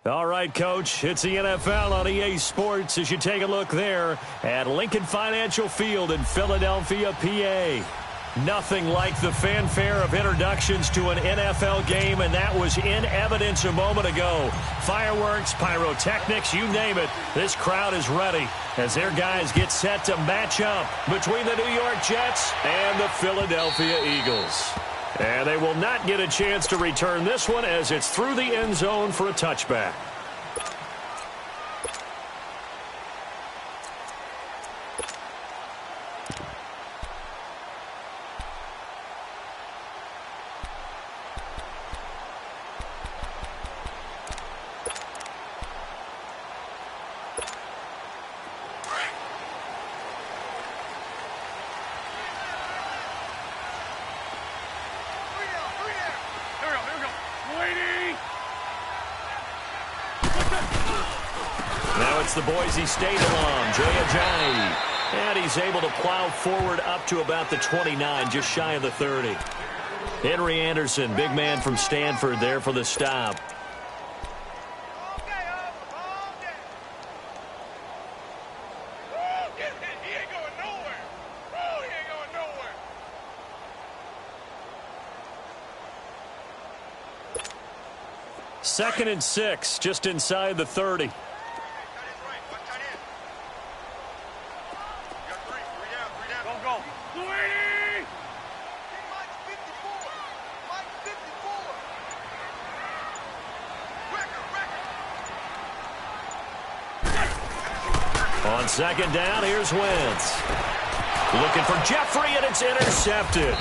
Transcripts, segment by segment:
All right, Coach, it's the NFL on EA Sports as you take a look there at Lincoln Financial Field in Philadelphia, PA. Nothing like the fanfare of introductions to an NFL game, and that was in evidence a moment ago. Fireworks, pyrotechnics, you name it. This crowd is ready as their guys get set to match up between the New York Jets and the Philadelphia Eagles. And they will not get a chance to return this one as it's through the end zone for a touchback. Now it's the Boise State alum, Jay Ajayi. And he's able to plow forward up to about the 29, just shy of the 30. Henry Anderson, big man from Stanford there for the stop. Second and 6, just inside the 30. On second down, here's Wentz. Looking for Jeffrey, and it's intercepted.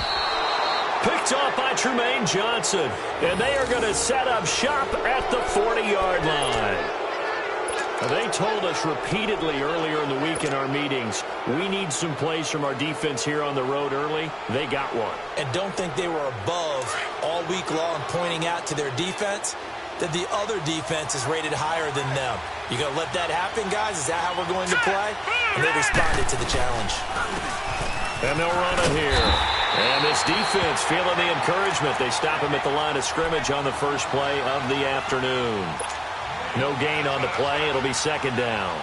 Picked off by Trumaine Johnson. And they are going to set up shop at the 40-yard line. They told us repeatedly earlier in the week in our meetings, we need some plays from our defense here on the road early. They got one. And don't think they were above all week long pointing out to their defense that the other defense is rated higher than them. You going to let that happen, guys? Is that how we're going to play? And they responded to the challenge. And they'll run it here. And this defense feeling the encouragement. They stop him at the line of scrimmage on the first play of the afternoon. No gain on the play. It'll be second down.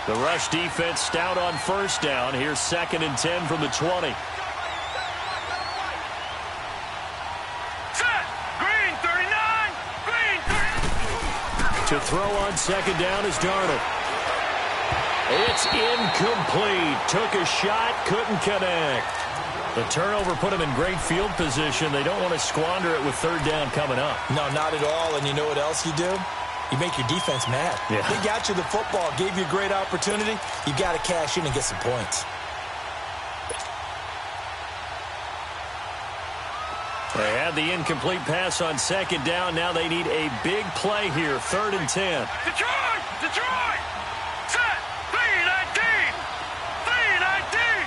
The rush defense stout on first down. Here's second and 10 from the 20. To throw on second down is Darnold. It's incomplete. Took a shot, couldn't connect. The turnover put him in great field position. They don't want to squander it with third down coming up. No, not at all. And you know what else you do? You make your defense mad. Yeah. They got you the football, gave you a great opportunity. You got to cash in and get some points. They had the incomplete pass on second down. Now they need a big play here. Third and 10. Detroit! Detroit! Set! 3-19! 3-19!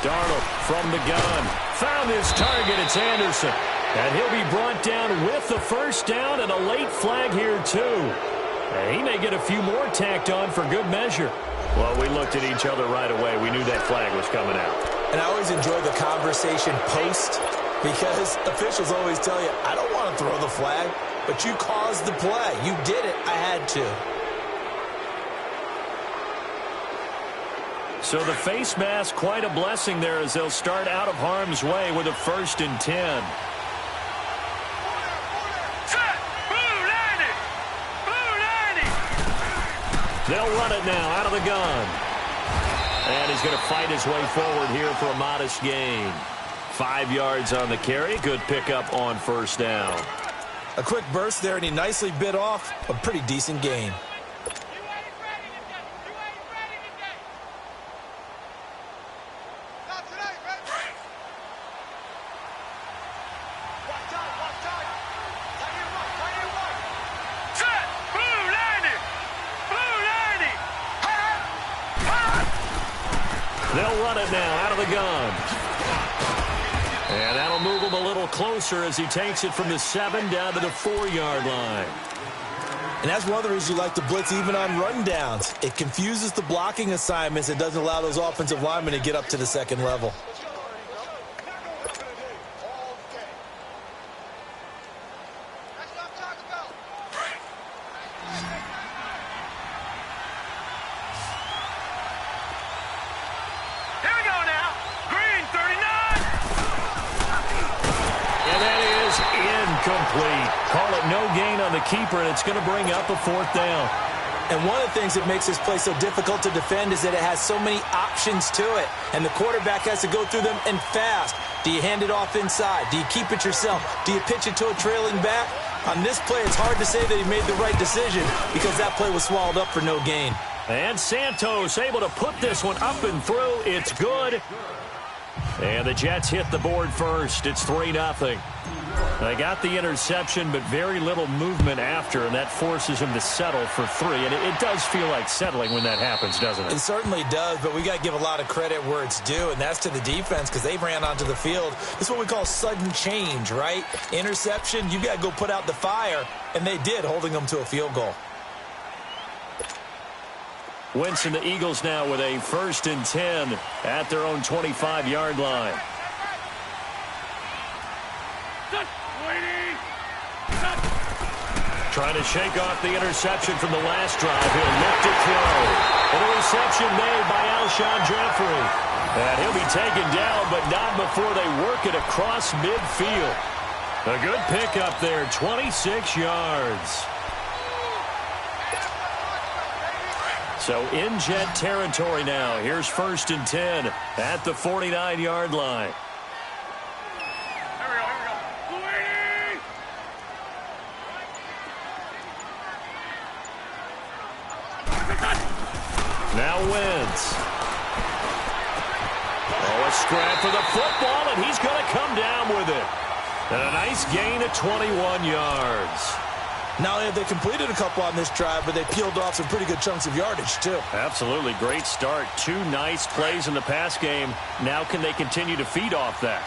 Darnold from the gun. Found his target. It's Anderson. And he'll be brought down with the first down and a late flag here, too. And he may get a few more tacked on for good measure. Well, we looked at each other right away. We knew that flag was coming out. And I always enjoy the conversation post because officials always tell you, I don't want to throw the flag, but you caused the play. You did it. I had to. So the face mask, quite a blessing there as they'll start out of harm's way with a first and 10. Set! Blue 90! Blue 90! They'll run it now out of the gun. And he's going to fight his way forward here for a modest gain. 5 yards on the carry. Good pickup on first down. A quick burst there, and he nicely bit off a pretty decent gain. They'll run it now out of the gun. And that'll move him a little closer as he takes it from the 7 down to the 4-yard line. And that's one of the reasons you like to blitz even on rundowns. It confuses the blocking assignments. It doesn't allow those offensive linemen to get up to the second level. Incomplete. Call it no gain on the keeper, and it's going to bring up a 4th down. And one of the things that makes this play so difficult to defend is that it has so many options to it. And the quarterback has to go through them and fast. Do you hand it off inside? Do you keep it yourself? Do you pitch it to a trailing back? On this play, it's hard to say that he made the right decision because that play was swallowed up for no gain. And Santos able to put this one up and through. It's good. And the Jets hit the board first. It's 3-0. They got the interception, but very little movement after, and that forces him to settle for 3. And it does feel like settling when that happens, doesn't it? It certainly does, but we got to give a lot of credit where it's due, and that's to the defense because they ran onto the field. This is what we call sudden change, right? Interception, you got to go put out the fire, and they did, holding them to a field goal. Wentz and the Eagles now with a 1st and 10 at their own 25-yard line. Trying to shake off the interception from the last drive. He'll look to throw. And a reception made by Alshon Jeffrey. And he'll be taken down, but not before they work it across midfield. A good pickup there, 26 yards. So in Jet territory now. Here's 1st and 10 at the 49-yard line. Now Wentz. Oh, a scrap for the football, and he's going to come down with it. And a nice gain of 21 yards. Not only have they completed a couple on this drive, but they peeled off some pretty good chunks of yardage, too. Absolutely. Great start. 2 nice plays in the pass game. Now can they continue to feed off that?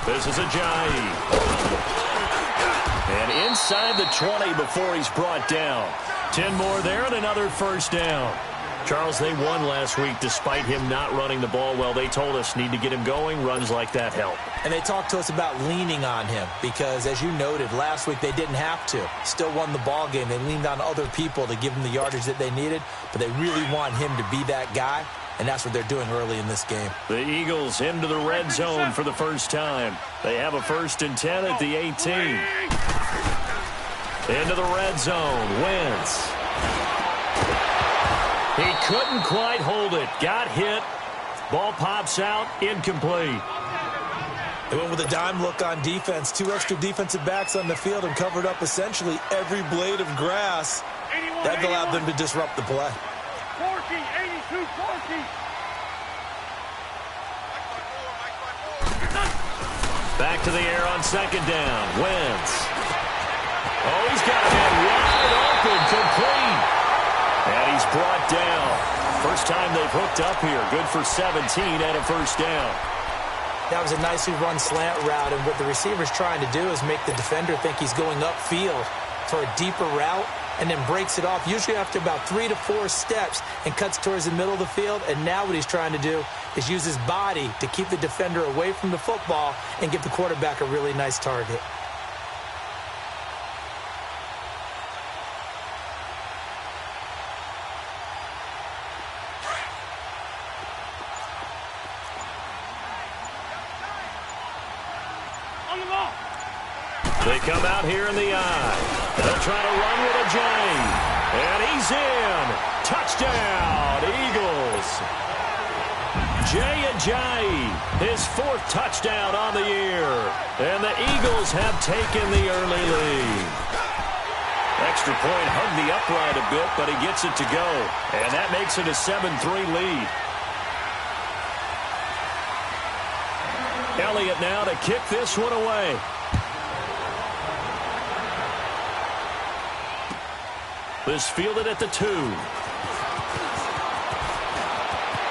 This is Ajayi. And inside the 20 before he's brought down. 10 more there and another 1st down. Charles, they won last week despite him not running the ball well. They told us need to get him going. Runs like that help. And they talked to us about leaning on him because, as you noted, last week they didn't have to. Still won the ball game. They leaned on other people to give them the yardage that they needed, but they really want him to be that guy, and that's what they're doing early in this game. The Eagles into the red zone for the first time. They have a 1st and 10 at the 18. Into the red zone. Wentz. He couldn't quite hold it. Got hit. Ball pops out. Incomplete. They went with a dime look on defense. 2 extra defensive backs on the field and covered up essentially every blade of grass. That allowed them to disrupt the play. 82, 40. Back to the air on 2nd down. Wentz. Oh, he's got a man wide open. Complete. And he's brought down. First time they've hooked up here. Good for 17 and a 1st down. That was a nicely run slant route, and what the receiver's trying to do is make the defender think he's going upfield for a deeper route and then breaks it off, usually after about 3 to 4 steps, and cuts towards the middle of the field. And now what he's trying to do is use his body to keep the defender away from the football and give the quarterback a really nice target. They come out here in the eye. They'll try to run with Ajayi. And he's in. Touchdown, Eagles. Jay Ajayi, his 4th touchdown on the year. And the Eagles have taken the early lead. Extra point hugged the upright a bit, but he gets it to go. And that makes it a 7-3 lead. Elliott now to kick this one away. This fielded at the 2.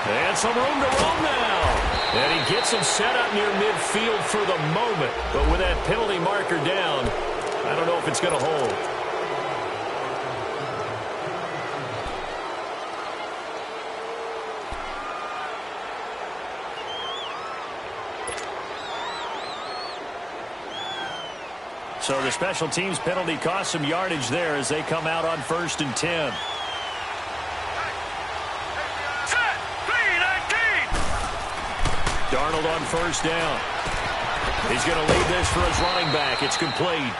And some room to roam now. And he gets him set up near midfield for the moment. But with that penalty marker down, I don't know if it's going to hold. So the special teams penalty cost some yardage there as they come out on 1st and 10. Darnold on first down. He's going to lead this for his running back. It's complete.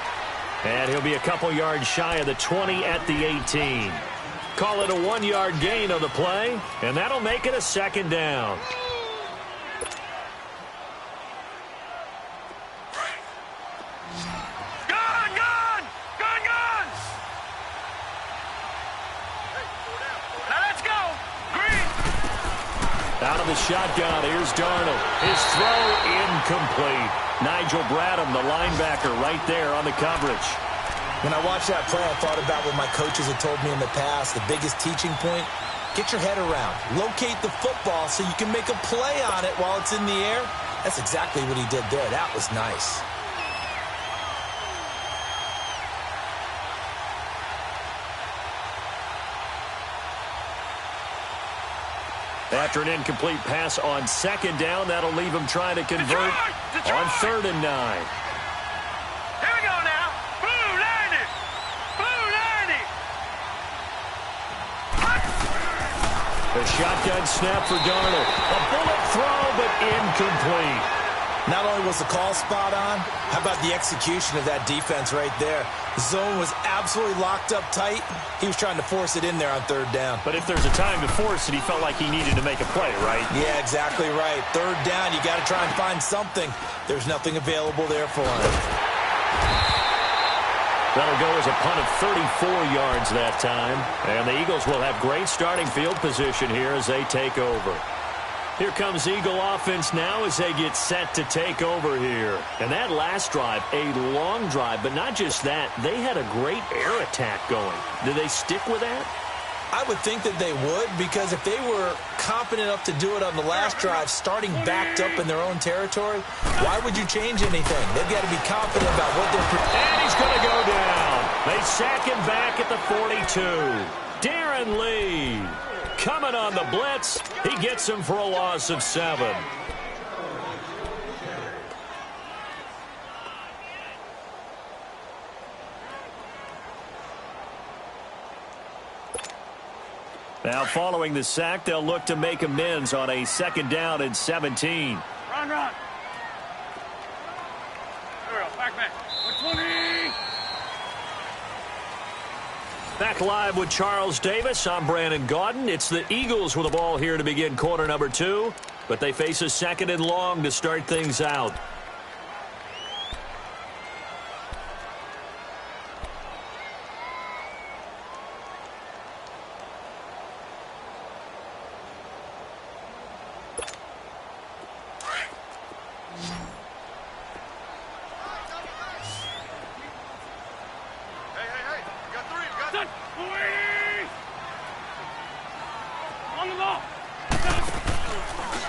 And he'll be a couple yards shy of the 20 at the 18. Call it a 1-yard gain on the play, and that'll make it a second down. Out of the shotgun, here's Darnold. His throw incomplete. Nigel Bradham, the linebacker, right there on the coverage. When I watched that play, I thought about what my coaches had told me in the past. The biggest teaching point, get your head around. Locate the football so you can make a play on it while it's in the air. That's exactly what he did there. That was nice. After an incomplete pass on second down, that'll leave him trying to convert on 3rd and 9. Here we go now. Boo, Landy. Boo, Landy. The shotgun snap for Darnold. A bullet throw, but incomplete. Not only was the call spot on, how about the execution of that defense right there? The zone was absolutely locked up tight. He was trying to force it in there on 3rd down. But if there's a time to force it, he felt like he needed to make a play, right? Yeah, exactly right. 3rd down, you got to try and find something. There's nothing available there for him. That'll go as a punt of 34 yards that time. And the Eagles will have great starting field position here as they take over. Here comes Eagle offense now as they get set to take over here. And that last drive, a long drive, but not just that. They had a great air attack going. Did they stick with that? I would think that they would, because if they were confident enough to do it on the last drive, starting backed up in their own territory, why would you change anything? They've got to be confident about what they're... And he's going to go down. They sack him back at the 42. Darren Lee coming on the blitz. He gets him for a loss of 7. Now, following the sack, they'll look to make amends on a 2nd down and 17. Run, run. There we go. Back. 120. Back live with Charles Davis. I'm Brandon Gaudin. It's the Eagles with the ball here to begin quarter number 2. But they face a 2nd and long to start things out.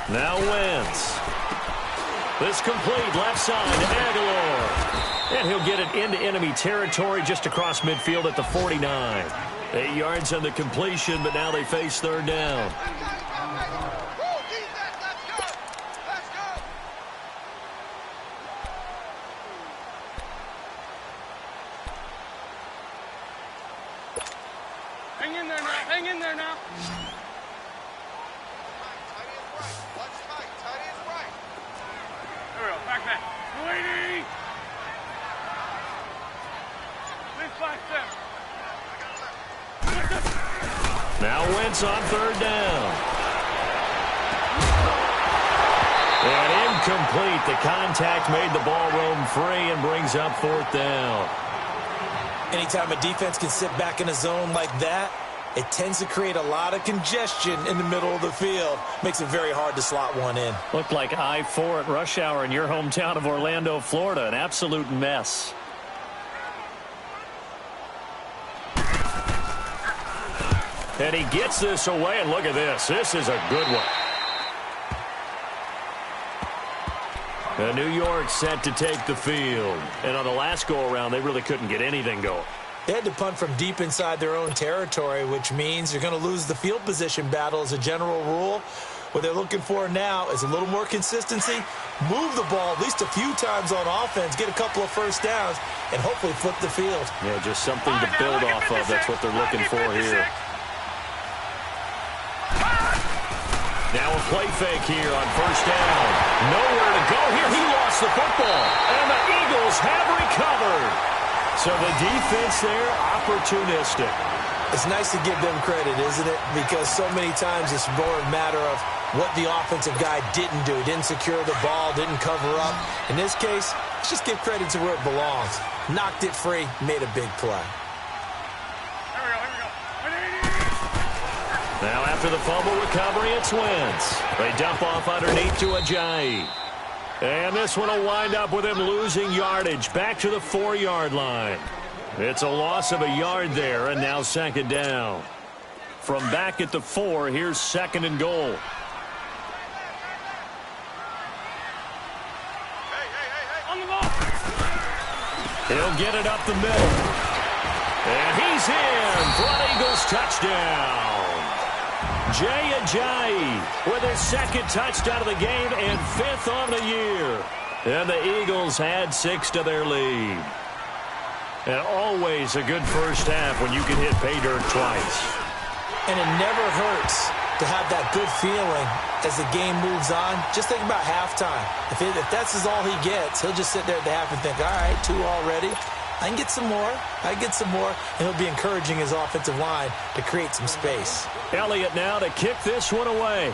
Now Wentz. This complete left side to Aguilar. And he'll get it into enemy territory just across midfield at the 49. 8 yards on the completion, but now they face 3rd down. Hang in there now. Hang in there now. Back. 20. Now Wentz on 3rd down. And incomplete. The contact made the ball roam free and brings up 4th down. Anytime a defense can sit back in a zone like that, it tends to create a lot of congestion in the middle of the field. Makes it very hard to slot one in. Looked like I-4 at rush hour in your hometown of Orlando, Florida. An absolute mess. And he gets this away, and look at this. This is a good one. And New York set to take the field. And on the last go-around, they really couldn't get anything going. They had to punt from deep inside their own territory, which means you're going to lose the field position battle as a general rule. What they're looking for now is a little more consistency, move the ball at least a few times on offense, get a couple of first downs, and hopefully flip the field. Yeah, just something to build off of. That's what they're looking for here. Now a play fake here on first down. Nowhere to go here. He lost the football. And the Eagles have recovered. So the defense there, opportunistic. It's nice to give them credit, isn't it? Because so many times it's more a matter of what the offensive guy didn't do. Didn't secure the ball, didn't cover up. In this case, let's just give credit to where it belongs. Knocked it free, made a big play. Now after the fumble recovery, it's Wentz. They dump off underneath to Ajayi. And this one will wind up with him losing yardage back to the 4-yard line. It's a loss of a yard there, and now second down. From back at the 4, here's second and goal. He'll get it up the middle. And he's in for an Eagles touchdown. Jay Ajayi with his second touchdown of the game and 5th on the year. And the Eagles add 6 to their lead. And always a good first half when you can hit pay dirt twice. And it never hurts to have that good feeling as the game moves on. Just think about halftime. If that's all he gets, he'll just sit there at the half and think, all right, 2 already. I can get some more. I can get some more. And he'll be encouraging his offensive line to create some space. Elliott now to kick this one away.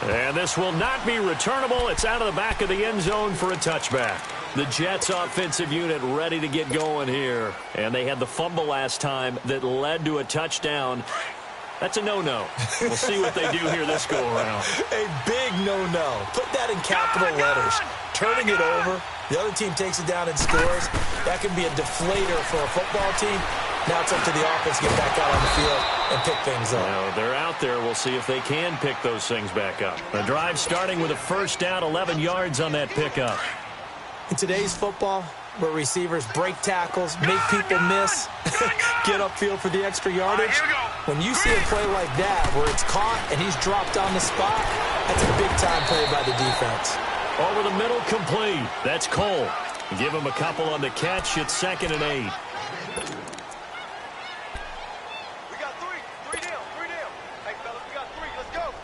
And this will not be returnable. It's out of the back of the end zone for a touchback. The Jets offensive unit ready to get going here. And they had the fumble last time that led to a touchdown. That's a no-no. We'll see what they do here this go-around. A big no-no. Put that in capital letters. Turning it over. The other team takes it down and scores. That can be a deflator for a football team. Now it's up to the offense to get back out on the field and pick things up. Now they're out there. We'll see if they can pick those things back up. The drive starting with a first down, 11 yards on that pickup. In today's football, where receivers break tackles, make people miss, get upfield for the extra yardage, when you see a play like that where it's caught and he's dropped on the spot, that's a big-time play by the defense. Over the middle, complete. That's Cole. Give him a couple on the catch. It's 2nd and 8.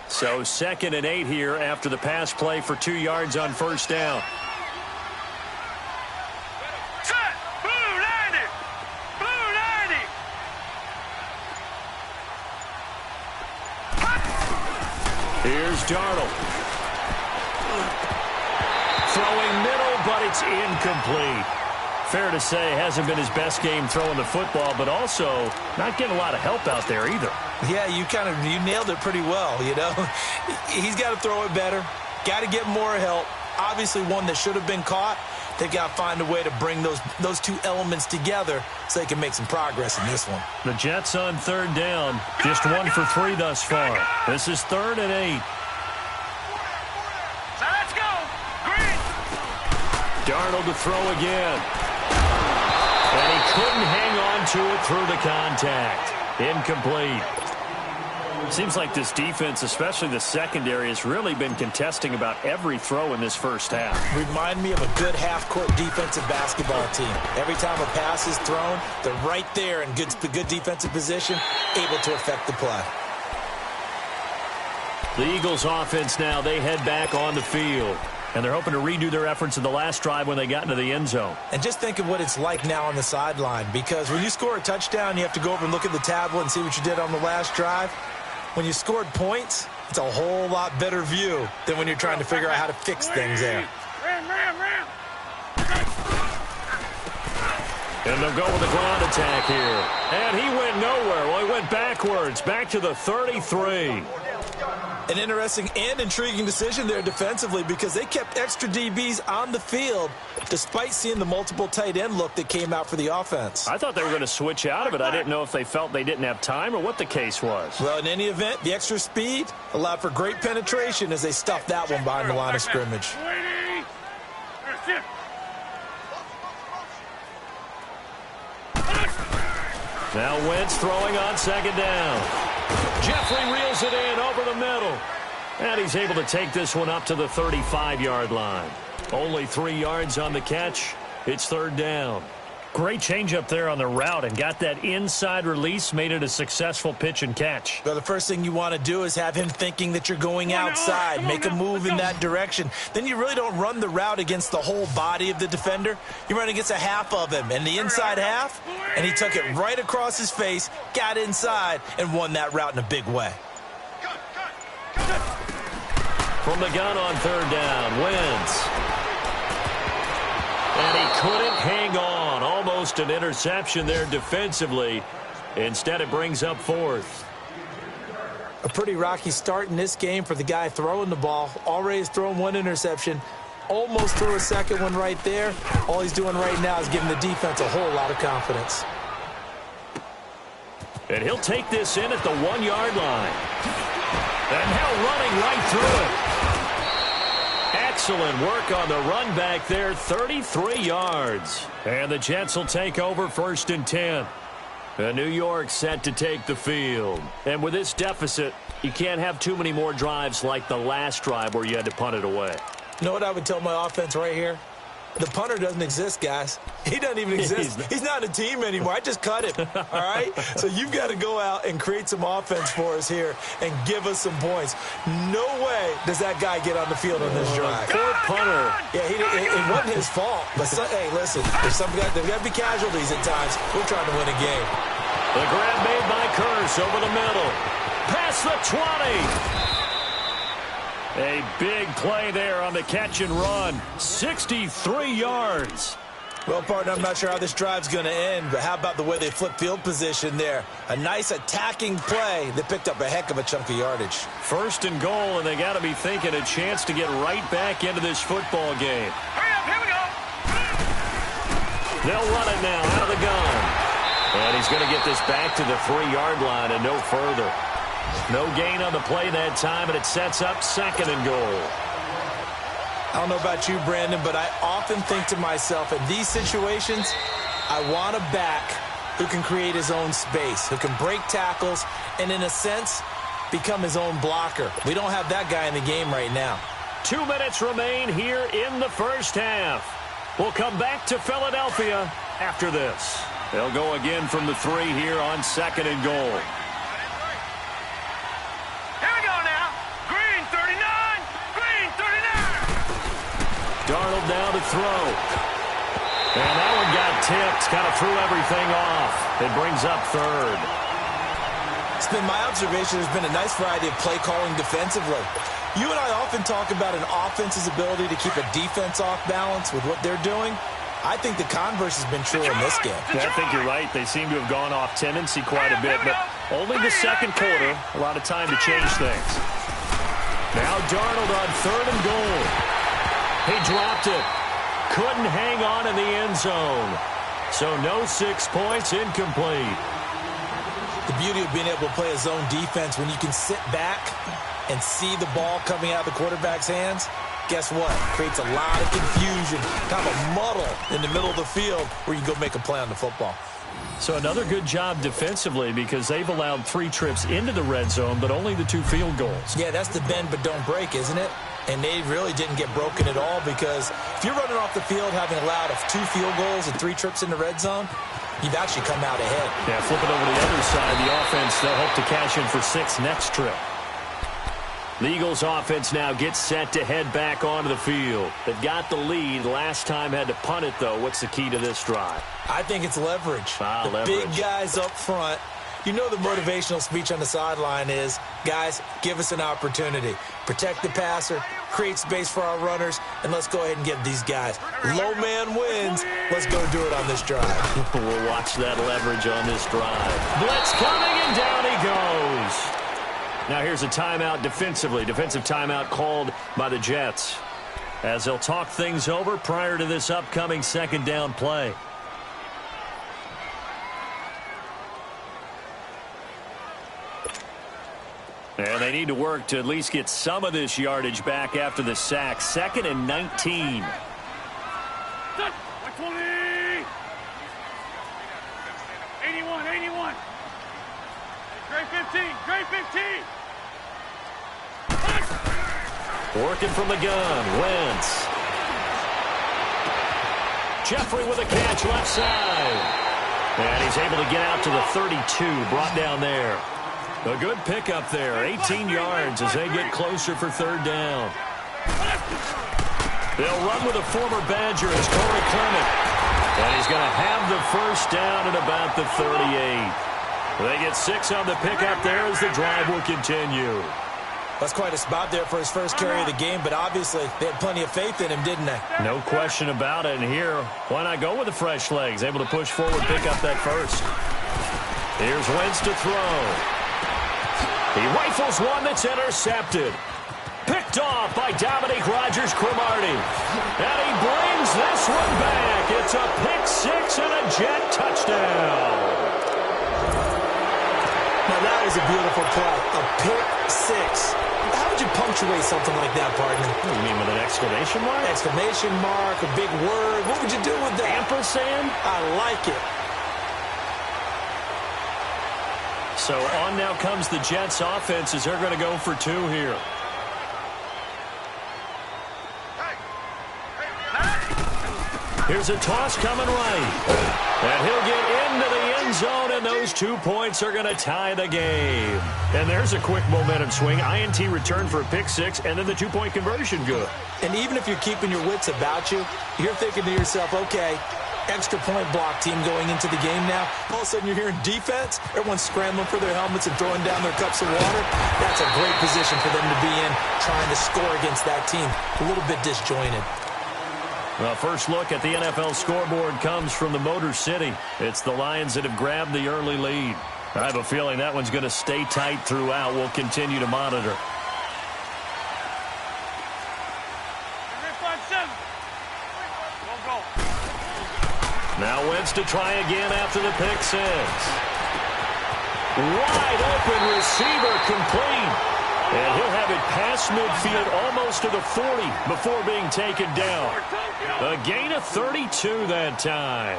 So 2nd and 8 here after the pass play for 2 yards on first down. Set! Blue 90! Blue 90! Here's Darnold. Throwing middle, but it's incomplete. Fair to say, hasn't been his best game throwing the football, but also not getting a lot of help out there either. Yeah, you nailed it pretty well, you know. He's got to throw it better. Got to get more help. Obviously one that should have been caught. They've got to find a way to bring those two elements together so they can make some progress in this one. The Jets on 3rd down. Just 1 for 3 thus far. This is 3rd and 8. So let's go! Green! Darnold to throw again. And he couldn't hang on to it through the contact. Incomplete. Seems like this defense, especially the secondary, has really been contesting about every throw in this first half. Remind me of a good half-court defensive basketball team. Every time a pass is thrown, they're right there in good defensive position, able to affect the play. The Eagles offense now, they head back on the field. And they're hoping to redo their efforts in the last drive when they got into the end zone. And just think of what it's like now on the sideline, because when you score a touchdown, you have to go over and look at the tablet and see what you did on the last drive. When you scored points, it's a whole lot better view than when you're trying to figure out how to fix things there. Ram. And they'll go with the ground attack here. And he went nowhere. Well, he went backwards, back to the 33. An interesting and intriguing decision there defensively, because they kept extra DBs on the field despite seeing the multiple tight end look that came out for the offense. I thought they were going to switch out of it. I didn't know if they felt they didn't have time or what the case was. Well, in any event, the extra speed allowed for great penetration as they stuffed that one behind the line of scrimmage. Now Wentz throwing on 2nd down. Jeffrey reels it in over the middle. And he's able to take this one up to the 35-yard line. Only 3 yards on the catch. It's 3rd down. Great change up there on the route and got that inside release, made it a successful pitch and catch. Well, the first thing you want to do is have him thinking that you're going outside, make a move in that direction. Then you really don't run the route against the whole body of the defender. You run against a half of him, and the inside half, and he took it right across his face, got inside, and won that route in a big way. From the gun on third down, Wentz. And he couldn't hang on. Almost an interception there defensively. Instead, it brings up fourth. A pretty rocky start in this game for the guy throwing the ball. Already has thrown one interception. Almost threw a second one right there. All he's doing right now is giving the defense a whole lot of confidence. And he'll take this in at the 1-yard line. And now running right through it. Excellent work on the run back there, 33 yards. And the Jets will take over first and 10. And New York set to take the field. And with this deficit, you can't have too many more drives like the last drive where you had to punt it away. You know what I would tell my offense right here? The punter doesn't exist, guys. He doesn't even exist. He's not a team anymore. I just cut him, all right? So you've got to go out and create some offense for us here and give us some points. No way does that guy get on the field on this drive. Poor punter. Yeah, it wasn't his fault. But, hey, listen, there's got to be casualties at times. We're trying to win a game. The grab made by Curse over the middle. Past the 20. A big play there on the catch and run. 63 yards. Well, partner, I'm not sure how this drive's going to end, but how about the way they flip field position there? A nice attacking play that picked up a heck of a chunk of yardage. First and goal, and they got to be thinking a chance to get right back into this football game. Hurry up, here we go. They'll run it now out of the gun. And he's going to get this back to the 3-yard line and no further. No gain on the play that time, and it sets up second and goal. I don't know about you, Brandon, but I often think to myself, in these situations, I want a back who can create his own space, who can break tackles, and in a sense, become his own blocker. We don't have that guy in the game right now. 2 minutes remain here in the first half. We'll come back to Philadelphia after this. They'll go again from the 3 here on second and goal. Darnold now to throw. And that one got tipped. Kind of threw everything off. It brings up third. It's been my observation there's been a nice variety of play calling defensively. You and I often talk about an offense's ability to keep a defense off balance with what they're doing. I think the converse has been true in this game. Yeah, I think you're right. They seem to have gone off tendency quite a bit, but only the second quarter. A lot of time to change things. Now Darnold on third and goal. He dropped it. Couldn't hang on in the end zone. So no 6 points, incomplete. The beauty of being able to play a zone defense when you can sit back and see the ball coming out of the quarterback's hands, guess what? Creates a lot of confusion, kind of a muddle in the middle of the field where you can go make a play on the football. So another good job defensively because they've allowed 3 trips into the red zone, but only the 2 field goals. Yeah, that's the bend but don't break, isn't it? And they really didn't get broken at all because if you're running off the field having allowed 2 field goals and 3 trips in the red zone, you've actually come out ahead. Yeah, flip it over to the other side. The offense, they'll hope to cash in for 6 next trip. The Eagles offense now gets set to head back onto the field. They've got the lead. Last time had to punt it, though. What's the key to this drive? I think it's leverage. The big guys up front. You know the motivational speech on the sideline is, guys, give us an opportunity. Protect the passer, create space for our runners, and let's go ahead and give these guys. Low man wins. Let's go do it on this drive. We'll watch that leverage on this drive. Blitz coming, and down he goes. Now here's a timeout defensively. Defensive timeout called by the Jets as they'll talk things over prior to this upcoming second down play. And they need to work to at least get some of this yardage back after the sack. 2nd and 19. 120. 81. Great 15. Great 15. Working from the gun. Wentz. Jeffrey with a catch left side. And he's able to get out to the 32, brought down there. A good pickup there, 18 yards as they get closer for third down. They'll run with a former Badger as Corey Clement. And he's going to have the first down at about the 38. They get 6 on the pickup there as the drive will continue. That's quite a spot there for his first carry of the game, but obviously they had plenty of faith in him, didn't they? No question about it. And here, why not go with the fresh legs? Able to push forward, pick up that first. Here's Wentz to throw. He rifles one that's intercepted. Picked off by Dominique Rodgers-Cromartie. And he brings this one back. It's a pick-6 and a Jet touchdown. Now that was a beautiful play. A pick-6. How would you punctuate something like that, partner? What do you mean, with an exclamation mark? Exclamation mark, a big word. What would you do with that? Ampersand? I like it. So on now comes the Jets offense as they're going to go for 2 here. Here's a toss coming right. And he'll get into the end zone, and those 2 points are going to tie the game. And there's a quick momentum swing. INT return for a pick-6, and then the 2-point conversion good. And even if you're keeping your wits about you, you're thinking to yourself, okay, extra point block team going into the game now. All of a sudden you're hearing defense. Everyone's scrambling for their helmets and throwing down their cups of water. That's a great position for them to be in, trying to score against that team. A little bit disjointed. Well, first look at the NFL scoreboard comes from the Motor City. It's the Lions that have grabbed the early lead. I have a feeling that one's going to stay tight throughout. We'll continue to monitor. Now Wentz to try again after the pick-6. Wide open receiver complete. And he'll have it past midfield almost to the 40 before being taken down. A gain of 32 that time.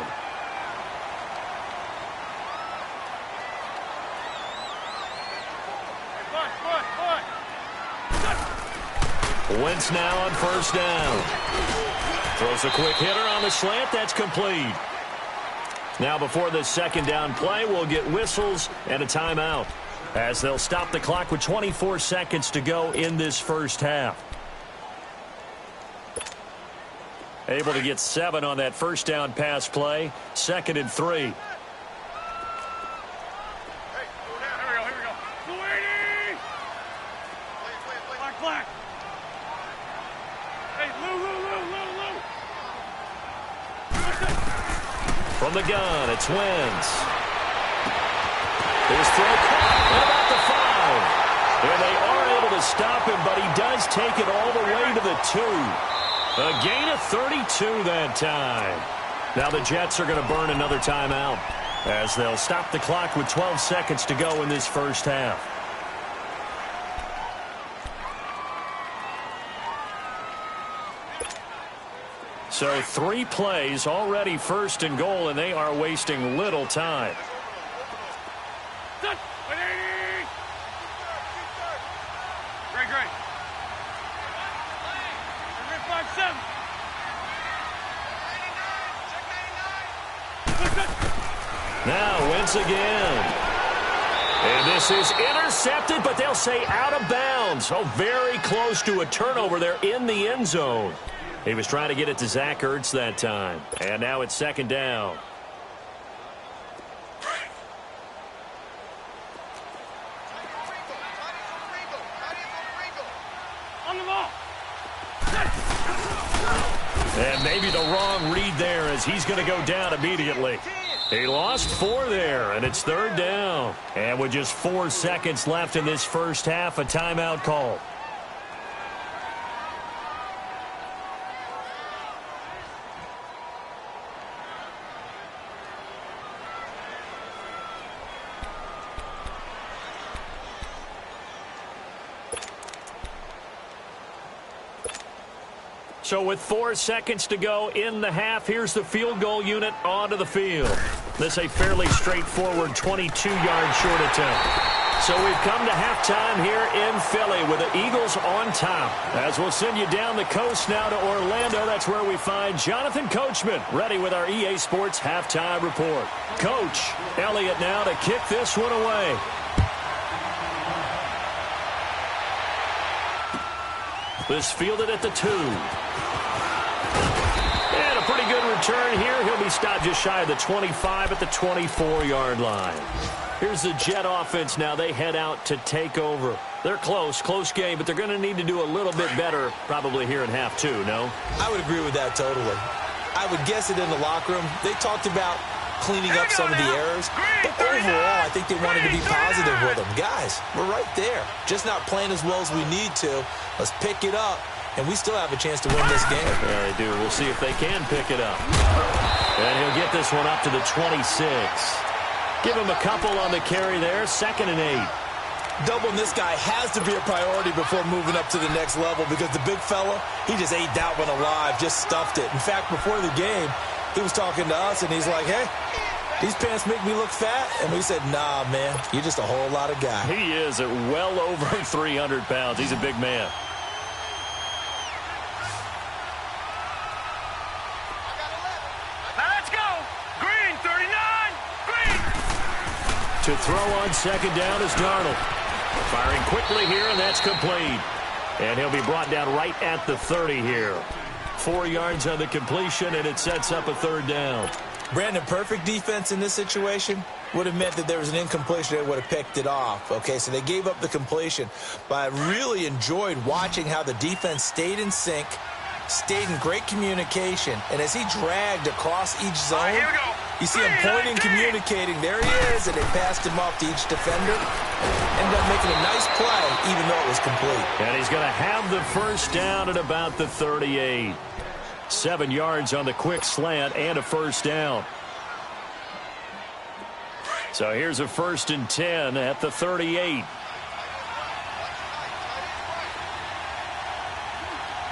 Wentz now on first down. Throws a quick hitter on the slant. That's complete. Now before the second down play, we'll get whistles and a timeout, as they'll stop the clock with 24 seconds to go in this first half. Able to get 7 on that first down pass play. 2nd and 3. Here we go. Sweetie! Black. Hey, Lou. From the gun, it's Wentz. His throw caught about the 5. And they are able to stop him, but he does take it all the way to the 2. A gain of 32 that time. Now the Jets are going to burn another timeout, as they'll stop the clock with 12 seconds to go in this first half. So 3 plays, already 1st and goal, and they are wasting little time. Great. Now Wentz again. And this is intercepted, but they'll say out of bounds. Oh, very close to a turnover there in the end zone. He was trying to get it to Zach Ertz that time. And now it's 2nd down. And maybe the wrong read there, as he's going to go down immediately. He lost 4 there, and it's 3rd down. And with just 4 seconds left in this first half, a timeout call. So with 4 seconds to go in the half, here's the field goal unit onto the field. This is a fairly straightforward 22-yard short attempt. So we've come to halftime here in Philly with the Eagles on top. As we'll send you down the coast now to Orlando, that's where we find Jonathan Coachman ready with our EA Sports halftime report. Coach Elliott now to kick this one away. This fielded at the 2. And a pretty good return here. He'll be stopped just shy of the 25 at the 24-yard line. Here's the Jet offense now. They head out to take over. They're close game, but they're going to need to do a little bit better probably here in half 2, no? I would agree with that totally. I would guess it in the locker room. They talked about cleaning up some of the errors, but overall, I think they wanted to be positive with them. Guys, we're right there. Just not playing as well as we need to. Let's pick it up, and we still have a chance to win this game. Yeah, they do. We'll see if they can pick it up. And he'll get this one up to the 26. Give him a couple on the carry there. 2nd and 8. Doubling this guy has to be a priority before moving up to the next level because the big fella, he just ate that one alive, just stuffed it. In fact, before the game, he was talking to us, and he's like, hey, these pants make me look fat. And we said, nah, man, you're just a whole lot of guy. He is at well over 300 pounds. He's a big man. Let's go. Green, 39. Green. To throw on 2nd down is Darnold. Firing quickly here, and that's complete. And he'll be brought down right at the 30 here. 4 yards on the completion, and it sets up a 3rd down. Brandon, perfect defense in this situation would have meant that there was an incompletion. They would have picked it off. Okay, so they gave up the completion. But I really enjoyed watching how the defense stayed in sync, stayed in great communication, and as he dragged across each zone, you see him pointing, communicating. There he is, and they passed him off to each defender. Ended up making a nice play, even though it was complete. And he's going to have the 1st down at about the 38. 7 yards on the quick slant and a 1st down. So here's a 1st and 10 at the 38.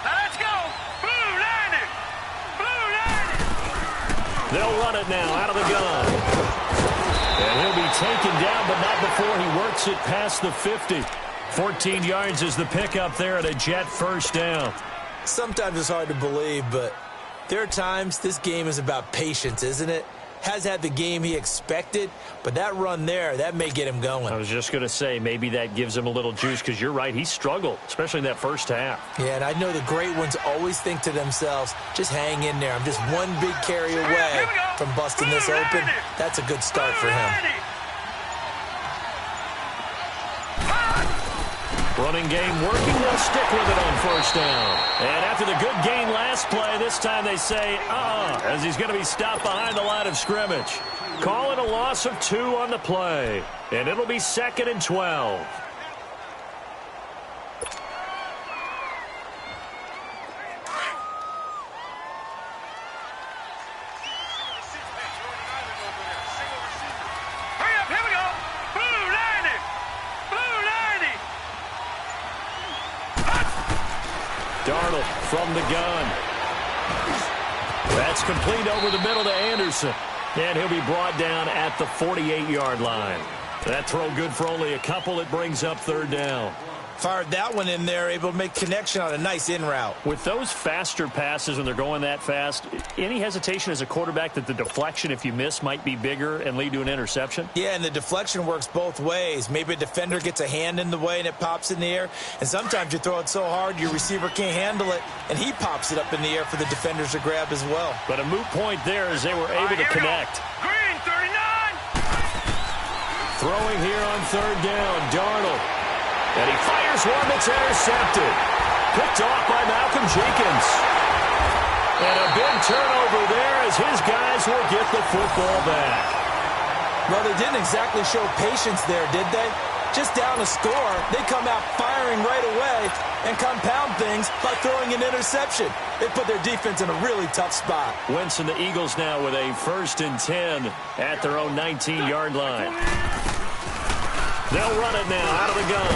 Let's go. Blue line it. Blue line it. They'll run it now out of the gun. And he'll be taken down, but not before he works it past the 50. 14 yards is the pickup there at a Jet 1st down. Sometimes it's hard to believe, but there are times this game is about patience, isn't it? Has had the game he expected, but that run there, that may get him going. I was just going to say, maybe that gives him a little juice, because you're right, he struggled, especially in that 1st half. Yeah, and I know the great ones always think to themselves, just hang in there. I'm just one big carry away from busting this open. That's a good start for him. Running game working. They'll stick with it on 1st down. And after the good gain last play, this time they say, as he's going to be stopped behind the line of scrimmage. Call it a loss of 2 on the play. And it'll be 2nd and 12. Darnold from the gun. That's complete over the middle to Anderson. And he'll be brought down at the 48-yard line. That throw good for only a couple. It brings up 3rd down. Fired that one in there, able to make connection on a nice in route. With those faster passes when they're going that fast, any hesitation as a quarterback that the deflection, if you miss, might be bigger and lead to an interception? Yeah, and the deflection works both ways. Maybe a defender gets a hand in the way and it pops in the air. And sometimes you throw it so hard your receiver can't handle it, and he pops it up in the air for the defenders to grab as well. But a moot point there as they were able to connect. Green, 39. Throwing here on 3rd down, Darnold. And he fires one that's intercepted. Picked off by Malcolm Jenkins. And a big turnover there as his guys will get the football back. Well, they didn't exactly show patience there, did they? Just down a score, they come out firing right away and compound things by throwing an interception. They put their defense in a really tough spot. Wentz and the Eagles now with a 1st and 10 at their own 19-yard line. They'll run it now out of the gun.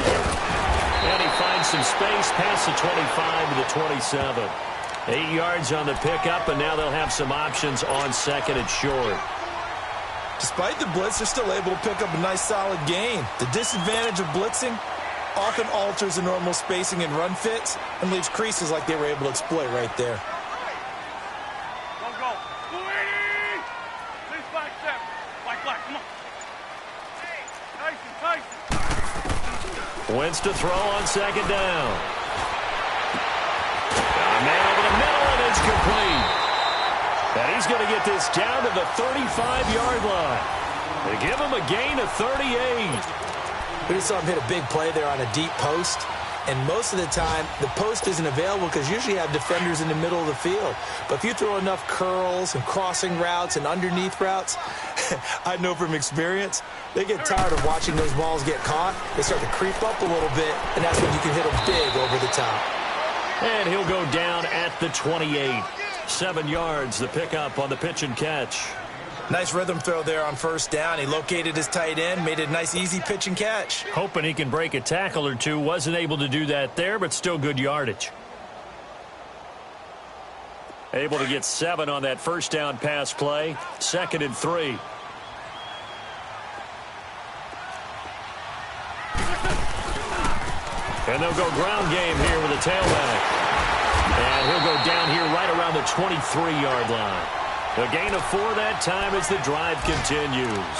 And he finds some space past the 25 to the 27. 8 yards on the pickup, and now they'll have some options on 2nd and short. Despite the blitz, they're still able to pick up a nice solid gain. The disadvantage of blitzing often alters the normal spacing and run fits and leaves creases like they were able to exploit right there. Go. 280! Please back step. Black, come on. Tyson. Wentz to throw on second down. Got a man over the middle, and it's complete. And he's going to get this down to the 35-yard line. They give him a gain of 38. We just saw him hit a big play there on a deep post. And most of the time, the post isn't available because usually you have defenders in the middle of the field. But if you throw enough curls and crossing routes and underneath routes, I know from experience, they get tired of watching those balls get caught. They start to creep up a little bit, and that's when you can hit them big over the top. And he'll go down at the 28. 7 yards, the pickup on the pitch and catch. Nice rhythm throw there on first down. He located his tight end, made it a nice, easy pitch and catch. Hoping he can break a tackle or two. Wasn't able to do that there, but still good yardage. Able to get 7 on that first down pass play. 2nd and 3. And they'll go ground game here with a tailback. And he'll go down here right around the 23-yard line. A gain of 4 that time as the drive continues.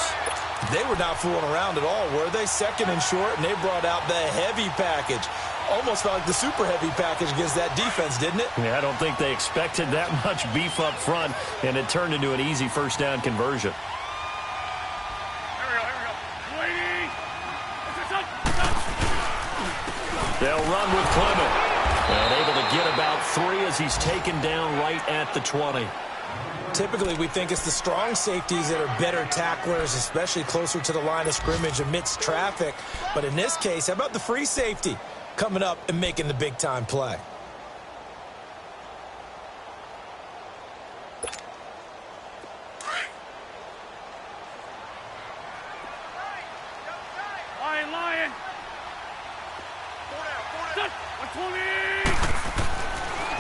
They were not fooling around at all, were they? 2nd and short, and they brought out the heavy package. Almost felt like the super heavy package against that defense, didn't it? Yeah, I don't think they expected that much beef up front, and it turned into an easy first down conversion. Here we go. Lady! They'll run with Clement. And able to get about 3 as he's taken down right at the 20. Typically, we think it's the strong safeties that are better tacklers, especially closer to the line of scrimmage amidst traffic. But in this case, how about the free safety coming up and making the big-time play? Lion! 120!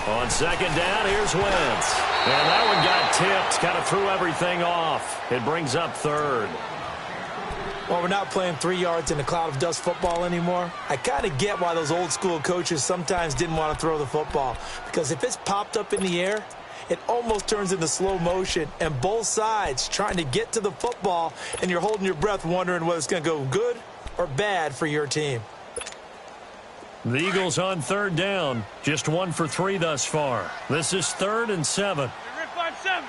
On second down, here's Wentz. And that one got tipped, kind of threw everything off. It brings up 3rd. Well, we're not playing 3 yards in a cloud of dust football anymore. I kind of get why those old school coaches sometimes didn't want to throw the football. Because if it's popped up in the air, it almost turns into slow motion. And both sides trying to get to the football, and you're holding your breath wondering whether it's going to go good or bad for your team. The Eagles on 3rd down. Just 1 for 3 thus far. This is 3rd and 7. Rip 5-7.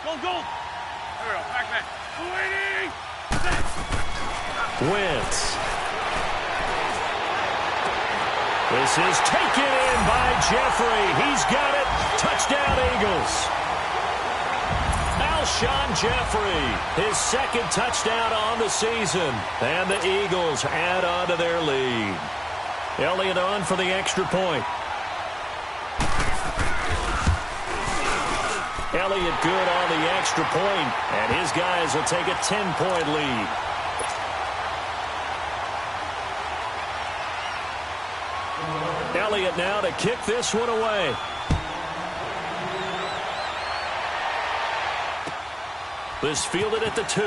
Go. Here we go. Back. 280. Wentz. This is taken in by Jeffrey. He's got it. Touchdown, Eagles. Alshon Jeffrey, his 2nd touchdown on the season. And the Eagles add on to their lead. Elliott on for the extra point. Elliott good on the extra point, and his guys will take a 10-point lead. Elliott now to kick this one away. This fielded at the 2.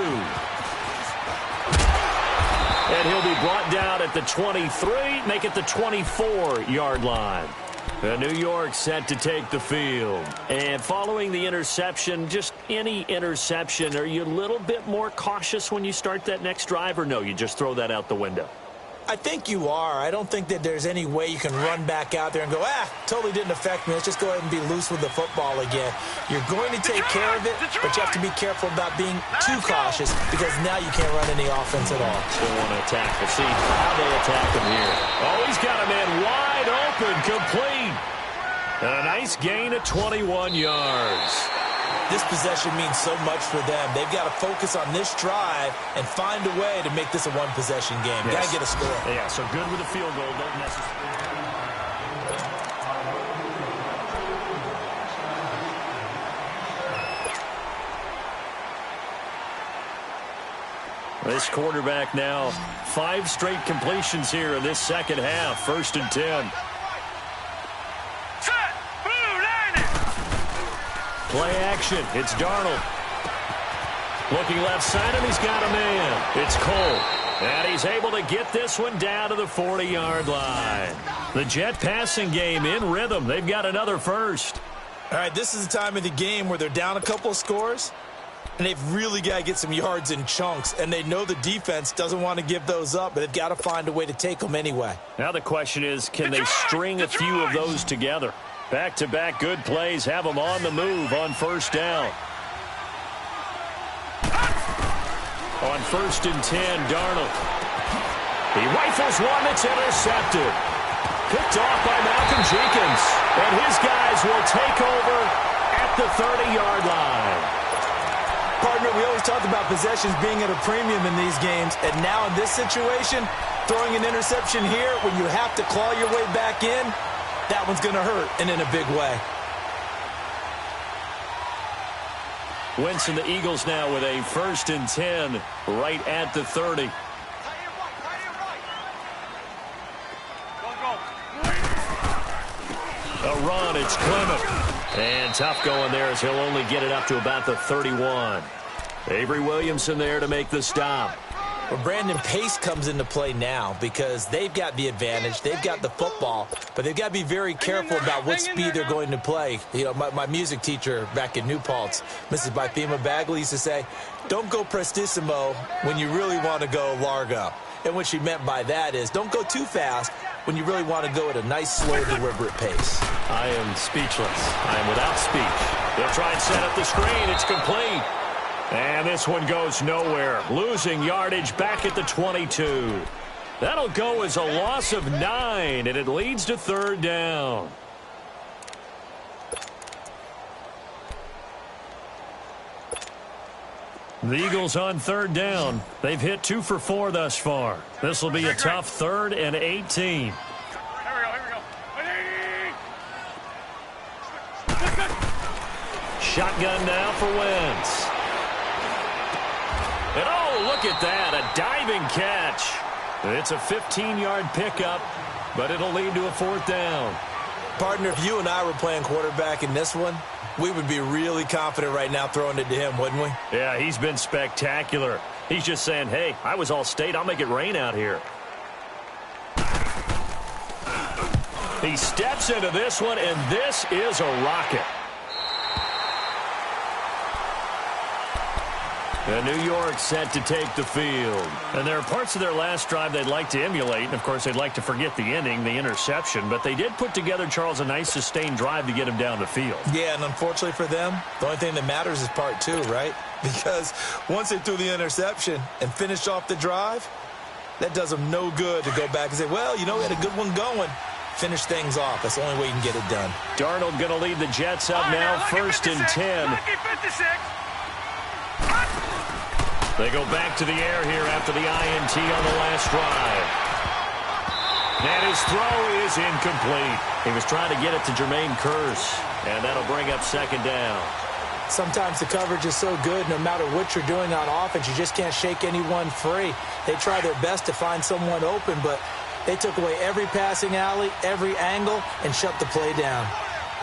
And he'll be brought down at the 23, make it the 24-yard line. New York set to take the field. And following the interception, just any interception, are you a little bit more cautious when you start that next drive, or no, you just throw that out the window? I think you are. I don't think that there's any way you can run back out there and go, totally didn't affect me. Let's just go ahead and be loose with the football again. You're going to take care of it, but you have to be careful about being too cautious because now you can't run any offense at all. Still want to attack. We'll see how they attack him here. Oh, he's got a man wide open, complete. And a nice gain of 21 yards. This possession means so much for them. They've got to focus on this drive and find a way to make this a one-possession game. Yes. Got to get a score. Yeah, so good with a field goal. Don't necessarily. This quarterback now, 5 straight completions here in this second half. 1st and 10. Set. Blue, line it. Play action. It's Darnold. Looking left side, and he's got a man. It's Cole. And he's able to get this one down to the 40-yard line. The Jet passing game in rhythm. They've got another first. All right, this is the time of the game where they're down a couple of scores, and they've really got to get some yards in chunks, and they know the defense doesn't want to give those up, but they've got to find a way to take them anyway. Now the question is, can they string a few of those together? Back-to-back good plays have them on the move on first down. On 1st and 10, Darnold. He rifles one that's intercepted. Picked off by Malcolm Jenkins. And his guys will take over at the 30-yard line. Partner, we always talk about possessions being at a premium in these games. And now in this situation, throwing an interception here when you have to claw your way back in, that one's going to hurt, and in a big way. Wentz and the Eagles now with a 1st and 10 right at the 30. A run, it's Clement. And tough going there as he'll only get it up to about the 31. Avery Williamson there to make the stop. Well, Brandon, pace comes into play now because they've got the advantage. They've got the football, but they've got to be very careful about what speed they're going to play. You know, my music teacher back in New Paltz, Mrs. Bythema Bagley, used to say, don't go prestissimo when you really want to go largo. And what she meant by that is don't go too fast when you really want to go at a nice, slow, deliberate pace. I am speechless. I am without speech. They'll try and set up the screen. It's complete. And this one goes nowhere. Losing yardage back at the 22. That'll go as a loss of 9, and it leads to 3rd down. The Eagles on 3rd down. They've hit 2 for 4 thus far. This will be a tough 3rd and 18. Shotgun now for Wentz. And oh, look at that, a diving catch. It's a 15-yard pickup, but it'll lead to a 4th down. Partner, if you and I were playing quarterback in this one, we would be really confident right now throwing it to him, wouldn't we? Yeah, he's been spectacular. He's just saying, hey, I was all state. I'll make it rain out here. He steps into this one, and this is a rocket. And New York set to take the field. And there are parts of their last drive they'd like to emulate. And, of course, they'd like to forget the inning, the interception. But they did put together, Charles, a nice sustained drive to get him down the field. Yeah, and unfortunately for them, the only thing that matters is part 2, right? Because once they threw the interception and finished off the drive, that does them no good to go back and say, well, you know, we had a good one going. Finish things off. That's the only way you can get it done. Darnold going to lead the Jets up now, 1st and 10. They go back to the air here after the INT on the last drive. And his throw is incomplete. He was trying to get it to Jermaine Kearse, and that'll bring up 2nd down. Sometimes the coverage is so good, no matter what you're doing on offense, you just can't shake anyone free. They try their best to find someone open, but they took away every passing alley, every angle, and shut the play down.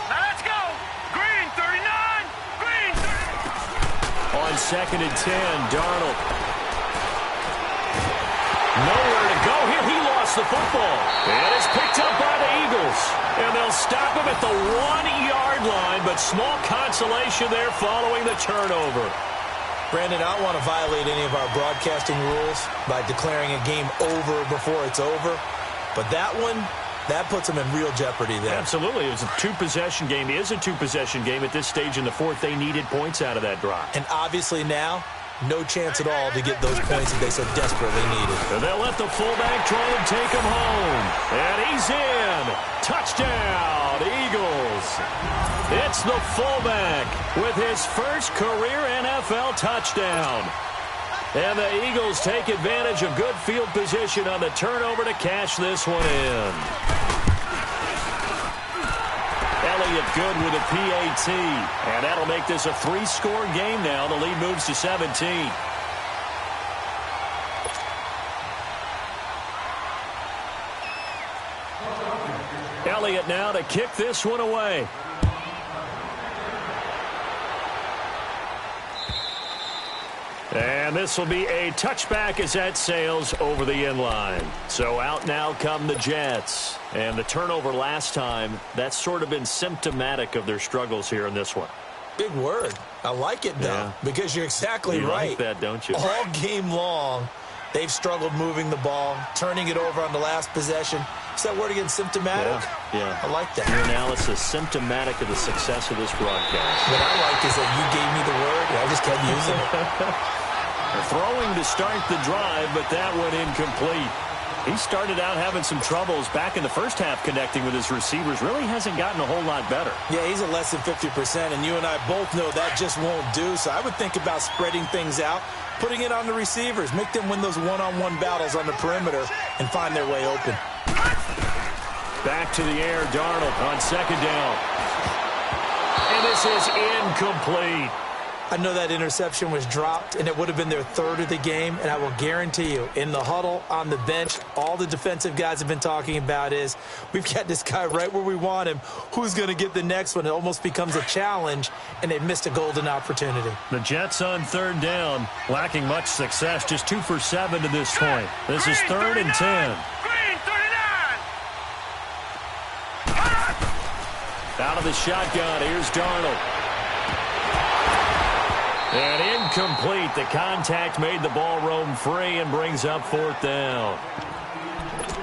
Now let's go. Green, 39. Green, 39. On 2nd and 10, Darnold. Nowhere to go here. He lost the football. And it's picked up by the Eagles. And they'll stop him at the 1-yard line, but small consolation there following the turnover. Brandon, I don't want to violate any of our broadcasting rules by declaring a game over before it's over. But that one, that puts them in real jeopardy there. Absolutely. It was a 2-possession game. It is a 2-possession game at this stage in the 4th. They needed points out of that drive. And obviously now, no chance at all to get those points that they so desperately needed. And they'll let the fullback try and take him home. And he's in. Touchdown, Eagles. It's the fullback with his first career NFL touchdown. And the Eagles take advantage of good field position on the turnover to cash this one in. Elliott good with a PAT. And that'll make this a 3-score game now. The lead moves to 17. Elliott now to kick this one away. And this will be a touchback as that sails over the end line. So out now come the Jets. And the turnover last time, that's sort of been symptomatic of their struggles here in this one. Big word. I like it, though, because you're exactly right. You like that, don't you? All game long, they've struggled moving the ball, turning it over on the last possession. Is that word again, symptomatic? Yeah. I like that. Your analysis, symptomatic of the success of this broadcast. What I like is that you gave me the word, and I just kept using it. Throwing to start the drive, but that one incomplete. He started out having some troubles back in the first half connecting with his receivers. Really hasn't gotten a whole lot better. Yeah, he's at less than 50%, and you and I both know that just won't do. So I would think about spreading things out, putting it on the receivers, make them win those one-on-one battles on the perimeter and find their way open. Back to the air, Darnold on second down. And this is incomplete. I know that interception was dropped, and it would have been their third of the game, and I will guarantee you, in the huddle, on the bench, all the defensive guys have been talking about is, we've got this guy right where we want him. Who's going to get the next one? It almost becomes a challenge, and they've missed a golden opportunity. The Jets on third down, lacking much success, just 2 for 7 to this point. This is 3rd and 10. Out of the shotgun, here's Darnold. And incomplete. The contact made the ball roam free and brings up 4th down.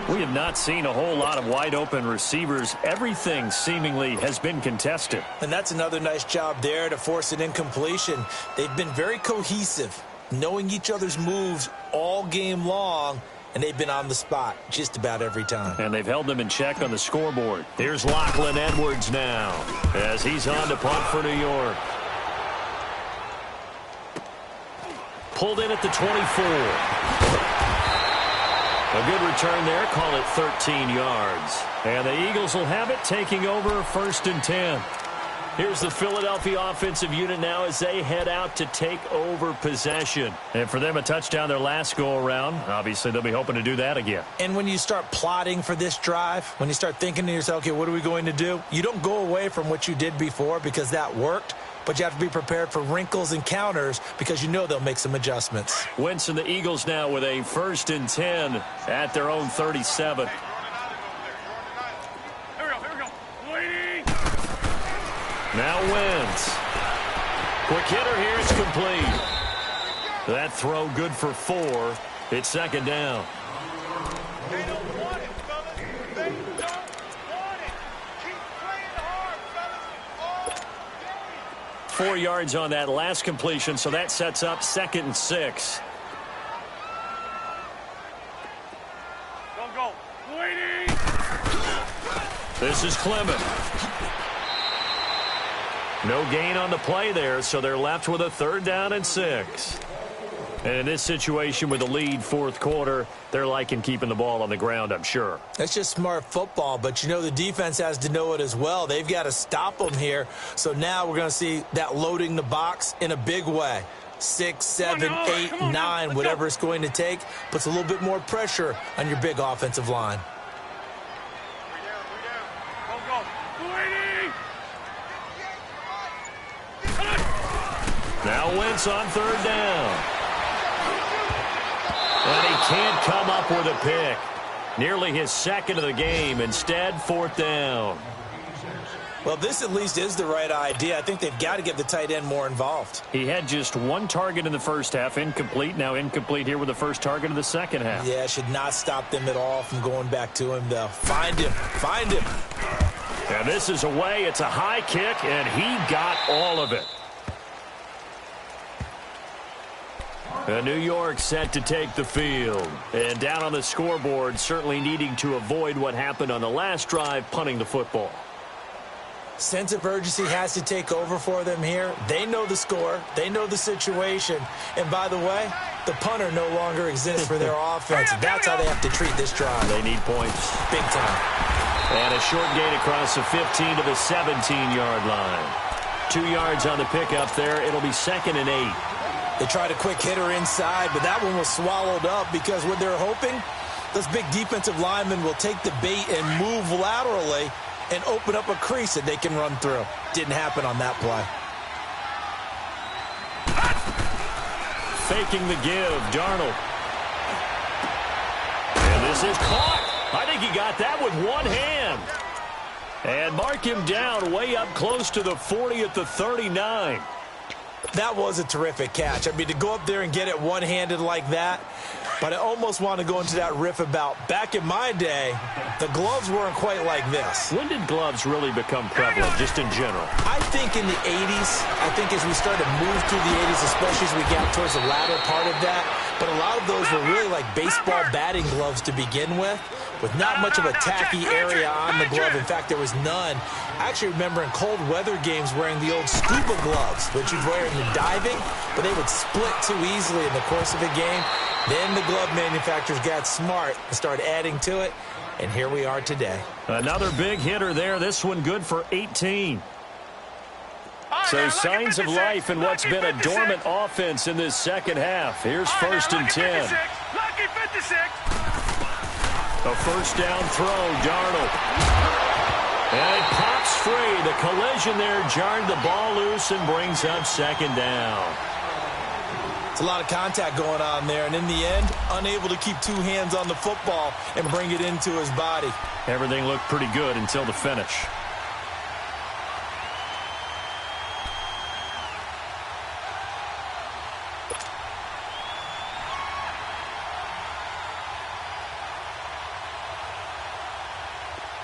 We have not seen a whole lot of wide-open receivers. Everything seemingly has been contested. And that's another nice job there to force an incompletion. They've been very cohesive, knowing each other's moves all game long, and they've been on the spot just about every time. And they've held them in check on the scoreboard. Here's Lachlan Edwards now as he's on to punt for New York. Pulled in at the 24. A good return there. Call it 13 yards. And the Eagles will have it, taking over 1st and 10. Here's the Philadelphia offensive unit now as they head out to take over possession. And for them, a touchdown their last go-around. Obviously, they'll be hoping to do that again. And when you start plotting for this drive, when you start thinking to yourself, okay, what are we going to do? You don't go away from what you did before because that worked. But you have to be prepared for wrinkles and counters because you know they'll make some adjustments. Wentz and the Eagles now with a 1st and 10 at their own 37. Now Wentz. Quick hitter here. It's complete. That throw good for 4. It's 2nd down. 4 yards on that last completion, so that sets up 2nd and 6. Go. Waiting. This is Clement. No gain on the play there, so they're left with a 3rd down and 6. And in this situation with the lead 4th quarter, they're liking keeping the ball on the ground, I'm sure. That's just smart football, but you know the defense has to know it as well. They've got to stop them here. So now we're going to see that loading the box in a big way. 6, 7, 8, 9, whatever it's going to take, puts a little bit more pressure on your big offensive line. Now Wentz on 3rd down. And he can't come up with a pick. Nearly his 2nd of the game. Instead, 4th down. Well, this at least is the right idea. I think they've got to get the tight end more involved. He had just 1 target in the first half. Incomplete. Now incomplete here with the first target of the second half. Yeah, should not stop them at all from going back to him, though. Find him. Find him. And this is away. It's a high kick, and he got all of it. New York set to take the field. And down on the scoreboard, certainly needing to avoid what happened on the last drive, punting the football. Sense of urgency has to take over for them here. They know the score. They know the situation. And by the way, the punter no longer exists for their offense. That's how they have to treat this drive. They need points. Big time. And a short gain across the 15 to the 17-yard line. 2 yards on the pickup there. It'll be 2nd and 8. They tried a quick hitter inside, but that one was swallowed up because what they're hoping, those big defensive linemen will take the bait and move laterally and open up a crease that they can run through. Didn't happen on that play. faking the give. Darnold. And this is caught. I think he got that with one hand. And mark him down way up close to the 40 at the 39. That was a terrific catch. I mean, to go up there and get it one-handed like that, but I almost want to go into that riff about back in my day, the gloves weren't quite like this. When did gloves really become prevalent, just in general? I think in the 80s. I think as we started to move through the 80s, especially as we got towards the latter part of that, but a lot of those were really like baseball batting gloves to begin with not much of a tacky area on the glove. In fact, there was none. I actually remember in cold weather games wearing the old scuba gloves, which you'd wear in the diving, but they would split too easily in the course of a game. Then the glove manufacturers got smart and started adding to it, and here we are today. Another big hitter there. This one good for 18. So signs of life in what's been a dormant offense in this second half. Here's first and 10. Lucky 56. A first down throw, Darnold. And it pops free. The collision there jarred the ball loose and brings up second down. It's a lot of contact going on there, and in the end, unable to keep two hands on the football and bring it into his body. Everything looked pretty good until the finish.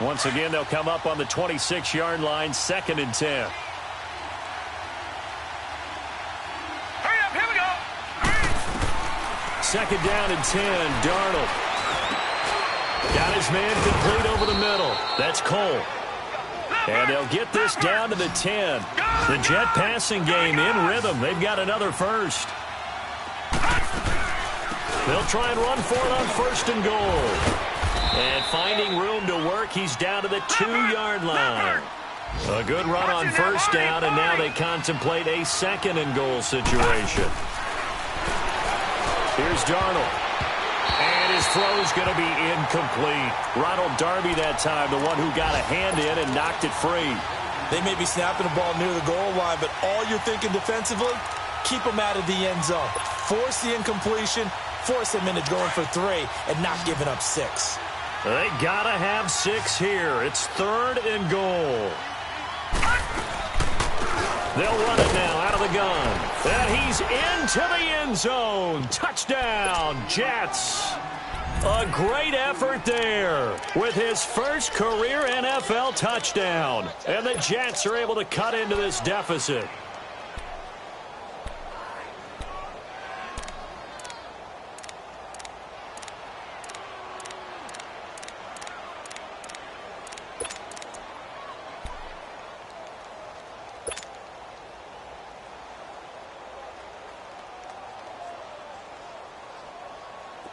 Once again, they'll come up on the 26-yard line, second and 10. Hurry up, here we go. Second down and 10, Darnold. Got his man complete over the middle. That's Cole. And they'll get this down to the 10. The Jet passing game in rhythm. They've got another first. They'll try and run for it on first and goal. And finding room to work, he's down to the 2-yard line. A good run on first down, and now they contemplate a second and goal situation. Here's Darnold. And his throw's going to be incomplete. Ronald Darby that time, the one who got a hand in and knocked it free. They may be snapping the ball near the goal line, but all you're thinking defensively, keep them out of the end zone. Force the incompletion, force them into going for 3, and not giving up 6. They gotta have 6 here. It's third and goal. They'll run it now out of the gun. And he's into the end zone. Touchdown, Jets. A great effort there with his first career NFL touchdown. And the Jets are able to cut into this deficit.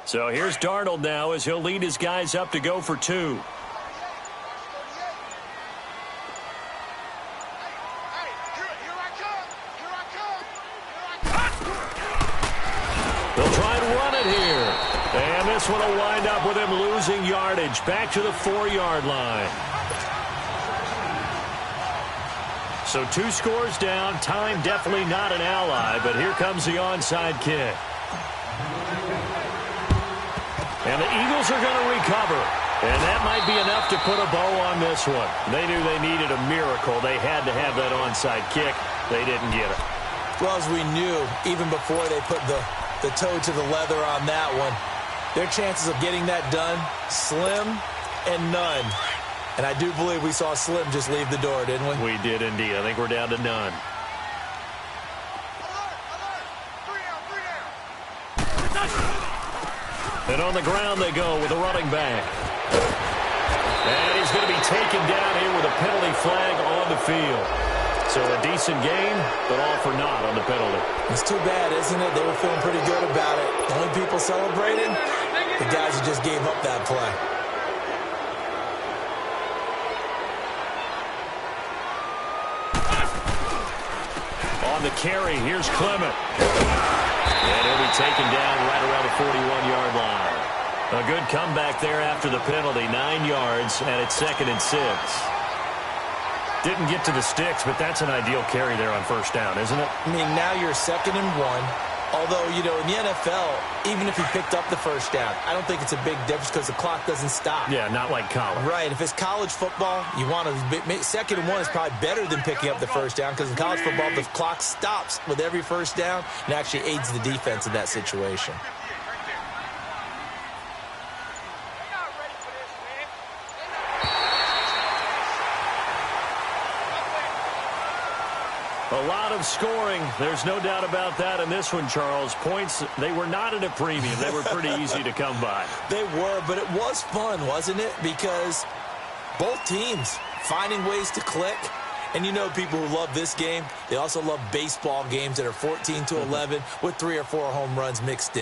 So here's Darnold now as he'll lead his guys up to go for 2. They'll try and run it here. And this one will wind up with him losing yardage back to the 4-yard line. So 2 scores down. Time definitely not an ally, but here comes the onside kick. And the Eagles are going to recover. And that might be enough to put a bow on this one. They knew they needed a miracle. They had to have that onside kick. They didn't get it. Well, as we knew, even before they put the toe to the leather on that one, their chances of getting that done, slim and none. And I do believe we saw Slim just leave the door, didn't we? We did indeed. I think we're down to none. And on the ground they go with a running back. And he's going to be taken down here with a penalty flag on the field. So a decent game, but all for naught on the penalty. It's too bad, isn't it? They were feeling pretty good about it. The only people celebrating, the guys who just gave up that play. On the carry, here's Clement. And he'll be taken down right around the 41-yard line. A good comeback there after the penalty, 9 yards, and it's 2nd and 6. Didn't get to the sticks, but that's an ideal carry there on first down, isn't it? I mean, now you're 2nd and 1. Although, you know, in the NFL, even if he picked up the first down, I don't think it's a big difference because the clock doesn't stop. Yeah, not like college. Right. If it's college football, you want to second and one is probably better than picking up the first down because in college football, the clock stops with every first down and actually aids the defense in that situation. A lot of scoring. There's no doubt about that in this one, Charles. Points, they were not at a premium. They were pretty easy to come by. They were, but it was fun, wasn't it? Because both teams finding ways to click. And you know people who love this game, they also love baseball games that are 14-11 with 3 or 4 home runs mixed in.